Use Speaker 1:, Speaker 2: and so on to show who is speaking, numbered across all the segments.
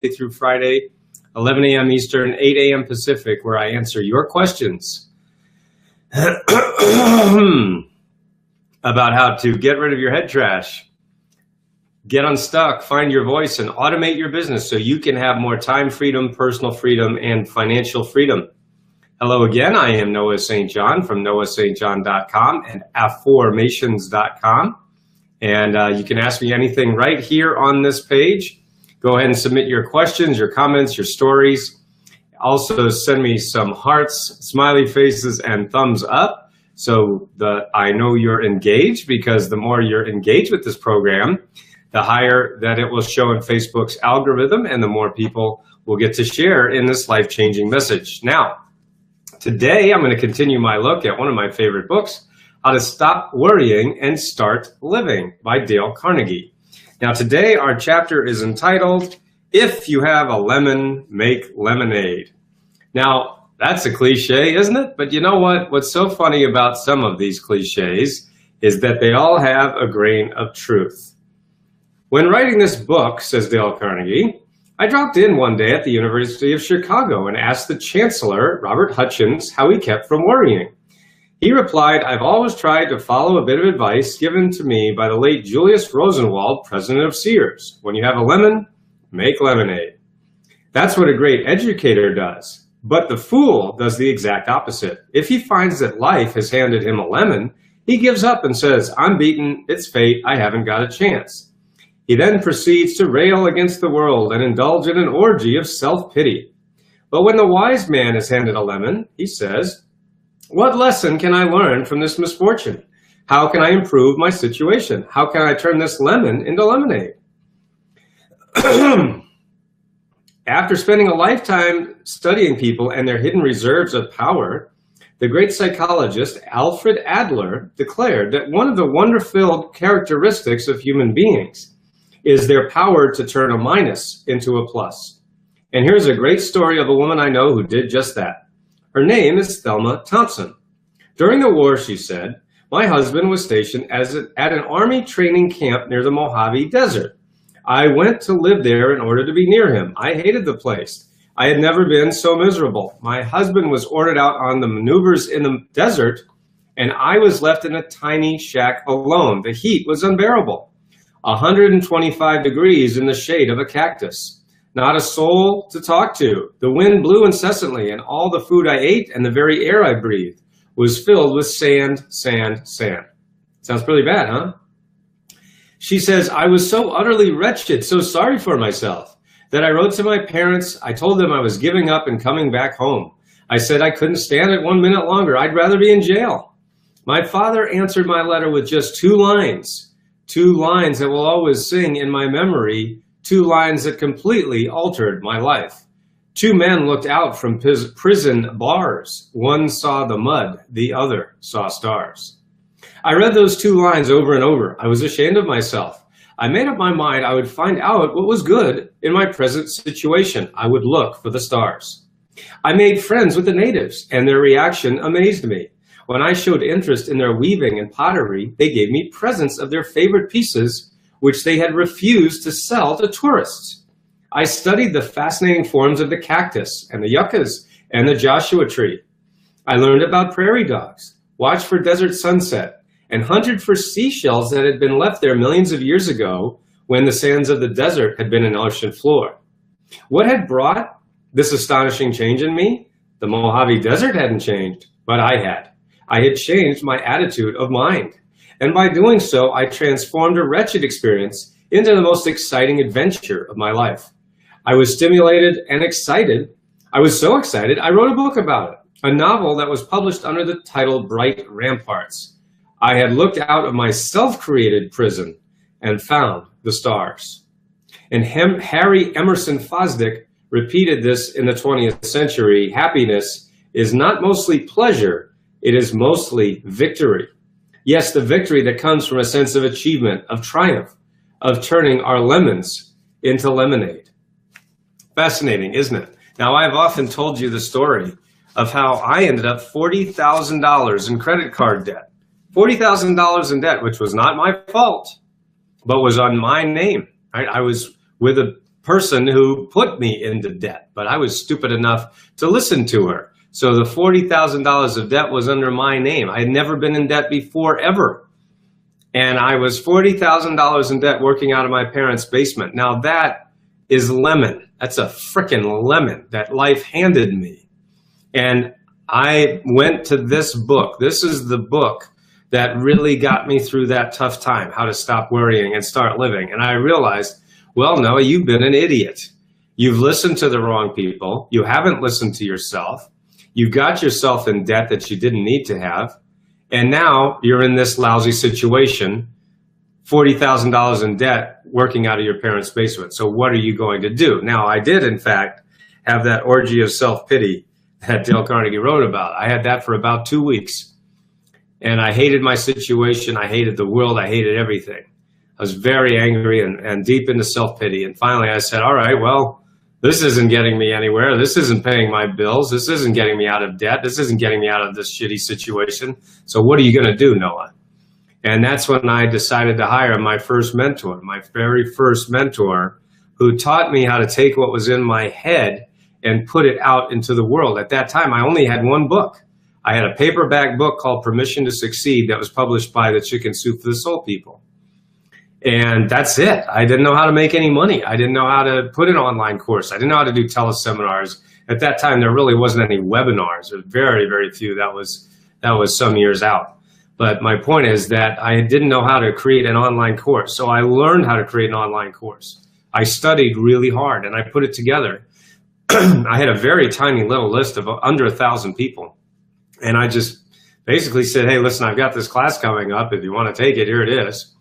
Speaker 1: through Friday, 11 a.m. Eastern, 8 a.m. Pacific, where I answer your questions about how to get rid of your head trash, get unstuck, find your voice, and automate your business so you can have more time freedom, personal freedom, and financial freedom. Hello again, I am Noah St. John from noahstjohn.com and afformations.com. And you can ask me anything right here on this page. Go ahead and submit your questions, your comments, your stories. Also send me some hearts, smiley faces, and thumbs up so that I know you're engaged, because the more you're engaged with this program, the higher that it will show in Facebook's algorithm and the more people will get to share in this life-changing message. Now, today I'm going to continue my look at one of my favorite books, How to Stop Worrying and Start Living by Dale Carnegie. Now today our chapter is entitled, If You Have a Lemon, Make Lemonade. Now that's a cliche, isn't it? But you know what? What's so funny about some of these cliches is that they all have a grain of truth. When writing this book, says Dale Carnegie, I dropped in one day at the University of Chicago and asked the Chancellor, Robert Hutchins, how he kept from worrying. He replied, I've always tried to follow a bit of advice given to me by the late Julius Rosenwald, president of Sears. When you have a lemon, make lemonade. That's what a great educator does. But the fool does the exact opposite. If he finds that life has handed him a lemon, he gives up and says, I'm beaten, it's fate, I haven't got a chance. He then proceeds to rail against the world and indulge in an orgy of self-pity. But when the wise man is handed a lemon, he says, what lesson can I learn from this misfortune? How can I improve my situation? How can I turn this lemon into lemonade? After spending a lifetime studying people and their hidden reserves of power, the great psychologist Alfred Adler declared that one of the wonder-filled characteristics of human beings is their power to turn a minus into a plus. And here's a great story of a woman I know who did just that. Her name is Thelma Thompson. During the war, she said, my husband was stationed at an army training camp near the Mojave Desert. I went to live there in order to be near him. I hated the place. I had never been so miserable. My husband was ordered out on the maneuvers in the desert, and I was left in a tiny shack alone. The heat was unbearable. 125 degrees in the shade of a cactus. Not a soul to talk to. The wind blew incessantly, and all the food I ate and the very air I breathed was filled with sand, sand, sand. Sounds pretty bad, huh? She says, I was so utterly wretched, so sorry for myself, that I wrote to my parents. I told them I was giving up and coming back home. I said I couldn't stand it 1 minute longer. I'd rather be in jail. My father answered my letter with just 2 lines. 2 lines that will always sing in my memory, 2 lines that completely altered my life. 2 men looked out from prison bars. One saw the mud, the other saw stars. I read those 2 lines over and over. I was ashamed of myself. I made up my mind I would find out what was good in my present situation. I would look for the stars. I made friends with the natives, and their reaction amazed me. When I showed interest in their weaving and pottery, they gave me presents of their favorite pieces, which they had refused to sell to tourists. I studied the fascinating forms of the cactus and the yuccas and the Joshua tree. I learned about prairie dogs, watched for desert sunset, and hunted for seashells that had been left there millions of years ago when the sands of the desert had been an ocean floor. What had brought this astonishing change in me? The Mojave Desert hadn't changed, but I had. I had changed my attitude of mind. And by doing so, I transformed a wretched experience into the most exciting adventure of my life. I was stimulated and excited. I was so excited, I wrote a book about it, a novel that was published under the title Bright Ramparts. I had looked out of my self-created prison and found the stars. And Harry Emerson Fosdick repeated this in the 20th century. Happiness is not mostly pleasure, it is mostly victory. Yes, the victory that comes from a sense of achievement, of triumph, of turning our lemons into lemonade. Fascinating, isn't it? Now, I've often told you the story of how I ended up $40,000 in credit card debt. $40,000 in debt, which was not my fault, but was on my name. Right? I was with a person who put me into debt, but I was stupid enough to listen to her. So the $40,000 of debt was under my name. I had never been in debt before, ever. And I was $40,000 in debt working out of my parents' basement. Now that is lemon. That's a frickin' lemon that life handed me. And I went to this book. This is the book that really got me through that tough time, How to Stop Worrying and Start Living. And I realized, well, Noah, you've been an idiot. You've listened to the wrong people. You haven't listened to yourself. You got yourself in debt that you didn't need to have. And now you're in this lousy situation, $40,000 in debt, working out of your parents' basement. So what are you going to do? Now, I did, in fact, have that orgy of self-pity that Dale Carnegie wrote about. I had that for about 2 weeks. And I hated my situation. I hated the world. I hated everything. I was very angry and deep into self-pity. And finally I said, all right, well, this isn't getting me anywhere. This isn't paying my bills. This isn't getting me out of debt. This isn't getting me out of this shitty situation. So what are you going to do, Noah? And that's when I decided to hire my first mentor, my very first mentor, who taught me how to take what was in my head and put it out into the world. At that time, I only had one book. I had a paperback book called Permission to Succeed that was published by the Chicken Soup for the Soul people. And that's it. I didn't know how to make any money. I didn't know how to put an online course. I didn't know how to do teleseminars. At that time, there really wasn't any webinars. There were very, very few. That was some years out. But my point is that I didn't know how to create an online course. So I learned how to create an online course. I studied really hard and I put it together. I had a very tiny little list of under 1,000 people. And I just basically said, hey, listen, I've got this class coming up. If you want to take it, here it is.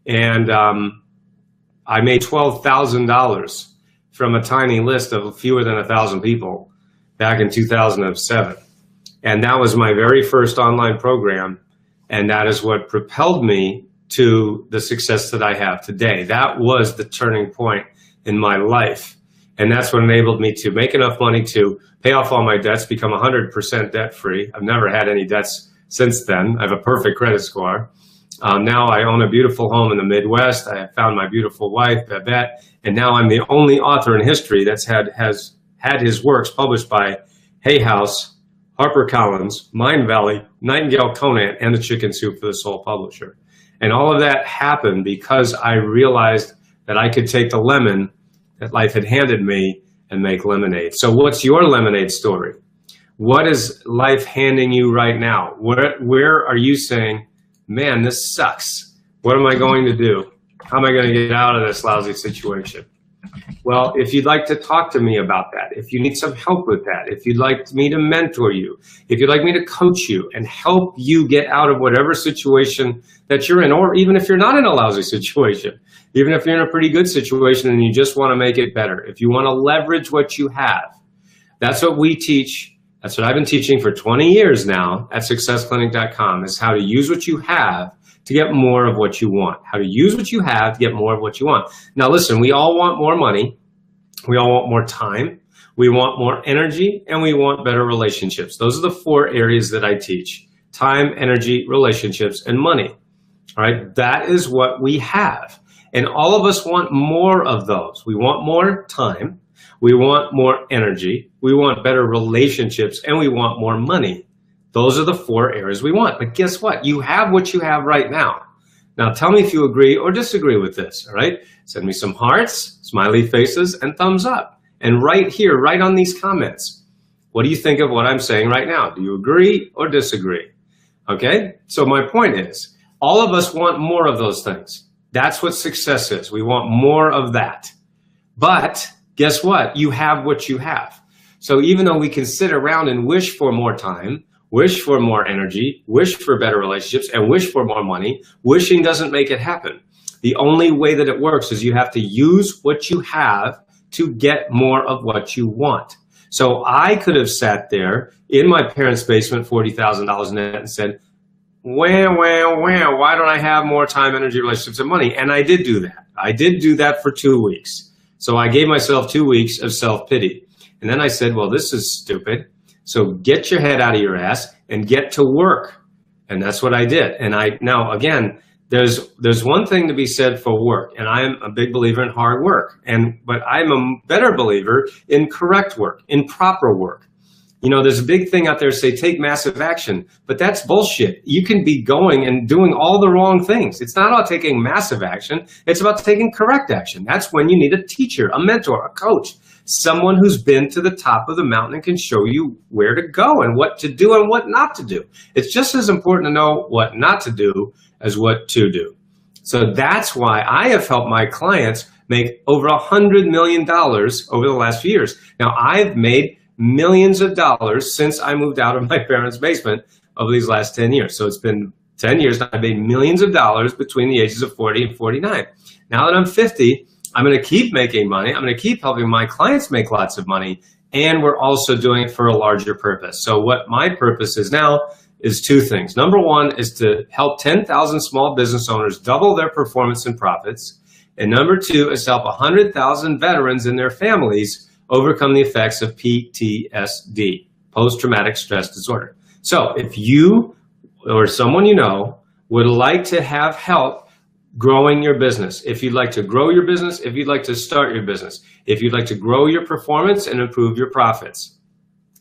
Speaker 1: And I made $12,000 from a tiny list of fewer than 1,000 people back in 2007. And that was my very first online program. And that is what propelled me to the success that I have today. That was the turning point in my life. And that's what enabled me to make enough money to pay off all my debts, become 100% debt free. I've never had any debts since then. I have a perfect credit score. Now I own a beautiful home in the Midwest. I have found my beautiful wife, Babette, and now I'm the only author in history that's has had his works published by Hay House, HarperCollins, Mindvalley, Nightingale Conant, and the Chicken Soup for the Soul publisher. And all of that happened because I realized that I could take the lemon that life had handed me and make lemonade. So what's your lemonade story? What is life handing you right now? Where are you saying, man, this sucks. What am I going to do? How am I going to get out of this lousy situation? Well, if you'd like to talk to me about that, if you need some help with that, if you'd like me to mentor you, if you'd like me to coach you and help you get out of whatever situation that you're in, or even if you're not in a lousy situation, even if you're in a pretty good situation and you just want to make it better, if you want to leverage what you have, that's what we teach. That's what I've been teaching for 20 years now at successclinic.com, is how to use what you have to get more of what you want. How to use what you have to get more of what you want. Now listen, we all want more money. We all want more time. We want more energy, and we want better relationships. Those are the 4 areas that I teach: time, energy, relationships, and money. All right, that is what we have. And all of us want more of those. We want more time. We want more energy. We want better relationships, and we want more money. Those are the 4 areas we want. But guess what? You have what you have right now. Now tell me if you agree or disagree with this, all right? Send me some hearts, smiley faces, and thumbs up. And right here, right on these comments, what do you think of what I'm saying right now? Do you agree or disagree? Okay? So my point is, all of us want more of those things. That's what success is. We want more of that. But guess what? You have what you have. So even though we can sit around and wish for more time, wish for more energy, wish for better relationships, and wish for more money, wishing doesn't make it happen. The only way that it works is you have to use what you have to get more of what you want. So I could have sat there in my parents' basement, $40,000 in debt, and said, why don't I have more time, energy, relationships, and money? And I did do that. I did do that for 2 weeks. So I gave myself 2 weeks of self-pity. And then I said, well, this is stupid. So get your head out of your ass and get to work. And that's what I did. And now, again, there's one thing to be said for work, and I'm a big believer in hard work, but I'm a better believer in correct work, in proper work. You know, there's a big thing out there say take massive action, but that's bullshit. You can be going and doing all the wrong things. It's not about taking massive action. It's about taking correct action. That's when you need a teacher, a mentor, a coach, someone who's been to the top of the mountain and can show you where to go and what to do and what not to do. It's just as important to know what not to do as what to do. So that's why I have helped my clients make over $100 million over the last few years. Now, I've made millions of dollars since I moved out of my parents' basement over these last 10 years. So it's been 10 years. I've made millions of dollars between the ages of 40 and 49. Now that I'm 50, I'm going to keep making money. I'm going to keep helping my clients make lots of money. And we're also doing it for a larger purpose. So what my purpose is now is two things. Number one is to help 10,000 small business owners double their performance and profits. And number two is to help 100,000 veterans and their families overcome the effects of PTSD, post-traumatic stress disorder. So if you or someone you know would like to have help growing your business, if you'd like to grow your business, if you'd like to start your business, if you'd like to grow your performance and improve your profits,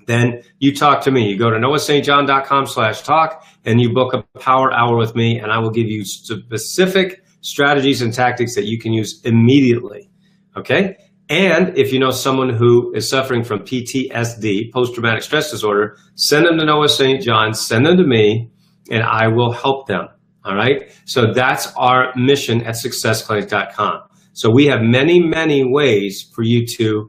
Speaker 1: then you talk to me. You go to noahstjohn.com/talk and you book a power hour with me, and I will give you specific strategies and tactics that you can use immediately. Okay? And if you know someone who is suffering from PTSD, post-traumatic stress disorder, send them to Noah St. John, send them to me, and I will help them. All right? So that's our mission at successclinic.com. So we have many, many ways for you to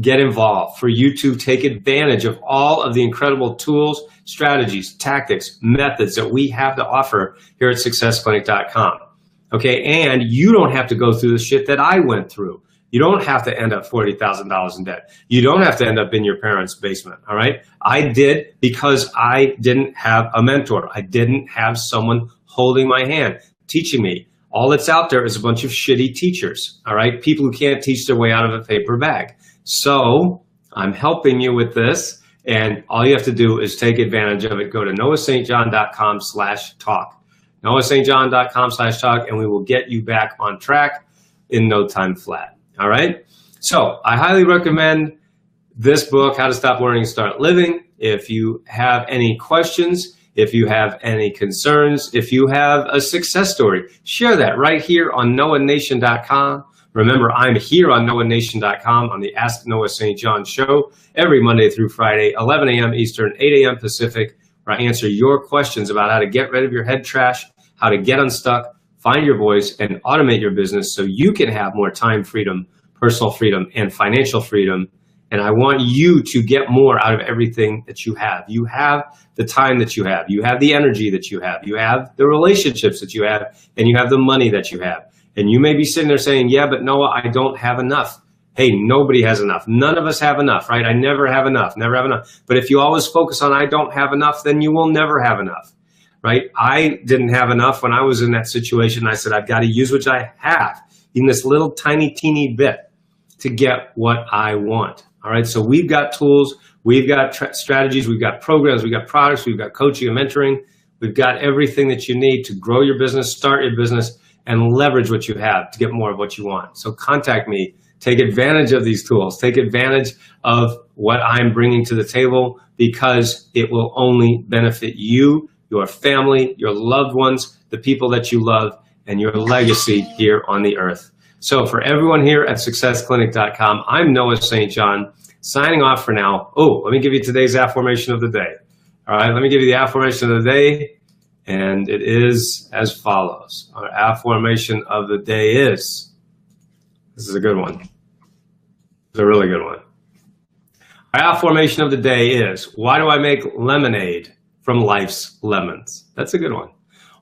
Speaker 1: get involved, for you to take advantage of all of the incredible tools, strategies, tactics, methods that we have to offer here at successclinic.com. Okay? And you don't have to go through the shit that I went through. You don't have to end up $40,000 in debt. You don't have to end up in your parents' basement, all right? I did because I didn't have a mentor. I didn't have someone holding my hand, teaching me. All that's out there is a bunch of shitty teachers, all right? People who can't teach their way out of a paper bag. So I'm helping you with this, and all you have to do is take advantage of it. Go to noahstjohn.com/talk. noahstjohn.com/talk, and we will get you back on track in no time flat. All right. So I highly recommend this book, How to Stop Worrying and Start Living. If you have any questions, if you have any concerns, if you have a success story, share that right here on noahnation.com. Remember, I'm here on noahnation.com on the Ask Noah St. John show every Monday through Friday, 11 a.m. Eastern, 8 a.m. Pacific, where I answer your questions about how to get rid of your head trash, how to get unstuck, find your voice, and automate your business so you can have more time freedom, personal freedom, and financial freedom. And I want you to get more out of everything that you have. You have the time that you have. You have the energy that you have. You have the relationships that you have. And you have the money that you have. And you may be sitting there saying, yeah, but Noah, I don't have enough. Hey, nobody has enough. None of us have enough, right? I never have enough, never have enough. But if you always focus on I don't have enough, then you will never have enough. Right? I didn't have enough when I was in that situation. I said, I've got to use what I have, even this little tiny, teeny bit, to get what I want. All right. So we've got tools, we've got strategies, we've got programs, we've got products, we've got coaching and mentoring. We've got everything that you need to grow your business, start your business, and leverage what you have to get more of what you want. So contact me, take advantage of these tools, take advantage of what I'm bringing to the table, because it will only benefit you, your family, your loved ones, the people that you love, and your legacy here on the earth. So for everyone here at successclinic.com, I'm Noah St. John, signing off for now. Oh, let me give you today's affirmation of the day. All right, let me give you the affirmation of the day, and it is as follows. Our affirmation of the day is, this is a good one. It's a really good one. Our affirmation of the day is, why do I make lemonade from life's lemons? That's a good one.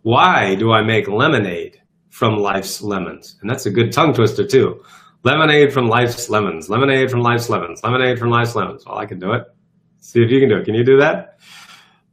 Speaker 1: Why do I make lemonade from life's lemons? And that's a good tongue twister too. Lemonade from life's lemons. Lemonade from life's lemons. Lemonade from life's lemons. Well, I can do it. See if you can do it. Can you do that?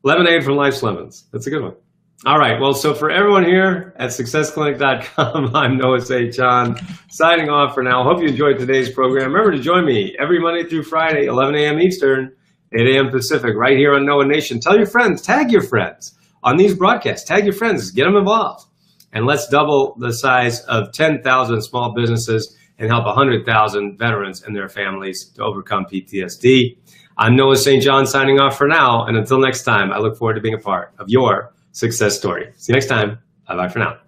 Speaker 1: Lemonade from life's lemons. That's a good one. All right. Well, so for everyone here at successclinic.com, I'm Noah St. John, signing off for now. Hope you enjoyed today's program. Remember to join me every Monday through Friday, 11 a.m. Eastern, 8 a.m. Pacific, right here on Noah Nation. Tell your friends, tag your friends on these broadcasts. Tag your friends, get them involved. and let's double the size of 10,000 small businesses and help 100,000 veterans and their families to overcome PTSD. I'm Noah St. John signing off for now, and until next time, I look forward to being a part of your success story. See you next time. Bye-bye for now.